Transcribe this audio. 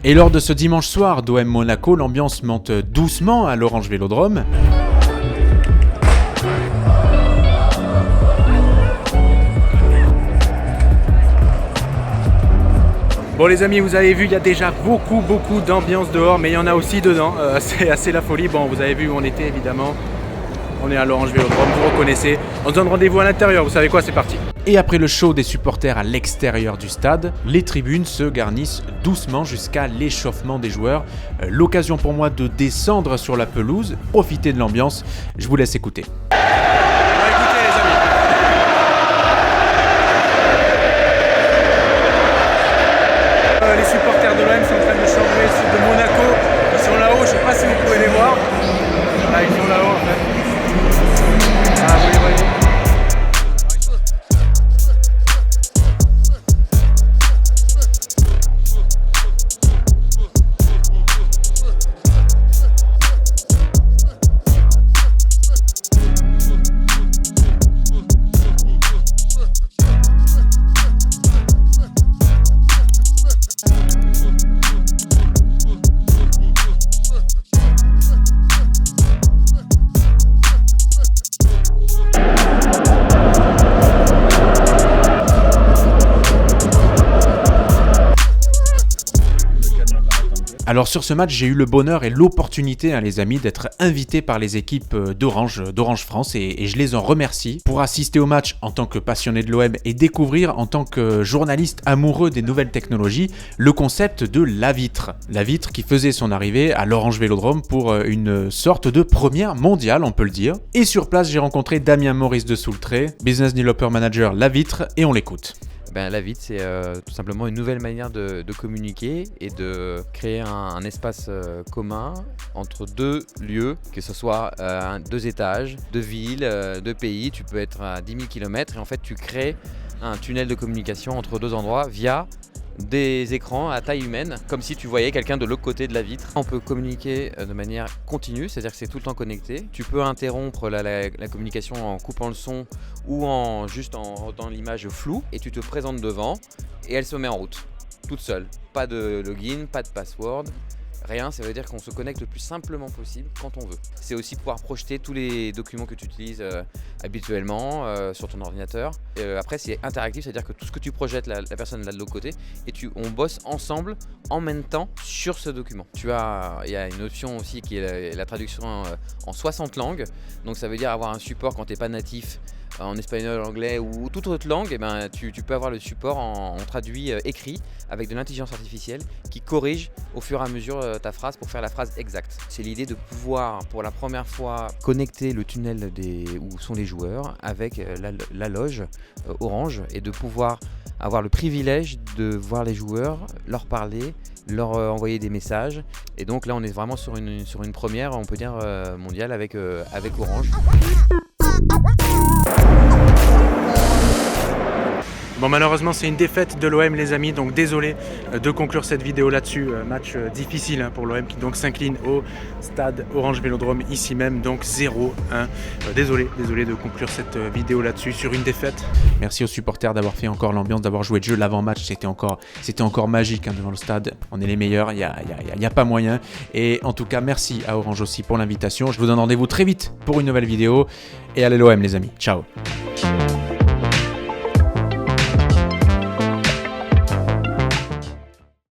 Et lors de ce dimanche soir d'OM Monaco, l'ambiance monte doucement à l'Orange Vélodrome. Bon les amis, vous avez vu, il y a déjà beaucoup d'ambiance dehors, mais il y en a aussi dedans, c'est assez la folie. Bon, vous avez vu où on était évidemment, on est à l'Orange Vélodrome, vous reconnaissez. On se donne rendez-vous à l'intérieur, vous savez quoi, c'est parti. Et après le show des supporters à l'extérieur du stade, les tribunes se garnissent doucement jusqu'à l'échauffement des joueurs. L'occasion pour moi de descendre sur la pelouse, profiter de l'ambiance, je vous laisse écouter. Les supporters de l'OM sont en train de chambrer ceux de Monaco, ils sont là-haut, je ne sais pas si vous pouvez les voir. Là, ils sont là-haut en fait. Ah, vous les voyez. Alors sur ce match, j'ai eu le bonheur et l'opportunité, les amis, d'être invité par les équipes d'Orange France et je les en remercie pour assister au match en tant que passionné de l'OM et découvrir en tant que journaliste amoureux des nouvelles technologies le concept de la vitre. La vitre qui faisait son arrivée à l'Orange Vélodrome pour une sorte de première mondiale, on peut le dire. Et sur place, j'ai rencontré Damien Maurice de Soultré, Business Developer Manager La Vitre, et on l'écoute. La vitre, c'est tout simplement une nouvelle manière de communiquer et de créer un espace commun entre deux lieux, que ce soit deux étages, deux villes, deux pays. Tu peux être à 10 000 km et en fait tu crées un tunnel de communication entre deux endroits via des écrans à taille humaine, comme si tu voyais quelqu'un de l'autre côté de la vitre. On peut communiquer de manière continue, c'est-à-dire que c'est tout le temps connecté. Tu peux interrompre la communication en coupant le son ou juste en rendant l'image floue et tu te présentes devant et elle se met en route, toute seule. Pas de login, pas de password. Rien, ça veut dire qu'on se connecte le plus simplement possible quand on veut. C'est aussi pouvoir projeter tous les documents que tu utilises habituellement sur ton ordinateur. Après, c'est interactif, c'est-à-dire que tout ce que tu projettes, la personne là de l'autre côté, et on bosse ensemble en même temps sur ce document. Il y a une option aussi qui est la traduction en 60 langues. Donc ça veut dire avoir un support quand tu n'es pas natif en espagnol, anglais ou toute autre langue, tu peux avoir le support en traduit écrit avec de l'intelligence artificielle qui corrige au fur et à mesure ta phrase pour faire la phrase exacte. C'est l'idée de pouvoir pour la première fois connecter le tunnel où sont les joueurs avec la loge Orange et de pouvoir avoir le privilège de voir les joueurs, leur parler, leur envoyer des messages. Et donc là on est vraiment sur une première, on peut dire mondiale avec Orange. Bon, malheureusement c'est une défaite de l'OM les amis, donc désolé de conclure cette vidéo là-dessus. Match difficile pour l'OM qui donc s'incline au stade Orange Vélodrome ici même, donc 0-1. Désolé de conclure cette vidéo là-dessus sur une défaite. Merci aux supporters d'avoir fait encore l'ambiance, d'avoir joué le jeu. L'avant-match c'était encore magique devant le stade. On est les meilleurs, il n'y a pas moyen. Et en tout cas merci à Orange aussi pour l'invitation. Je vous donne rendez-vous très vite pour une nouvelle vidéo. Et allez l'OM les amis, ciao.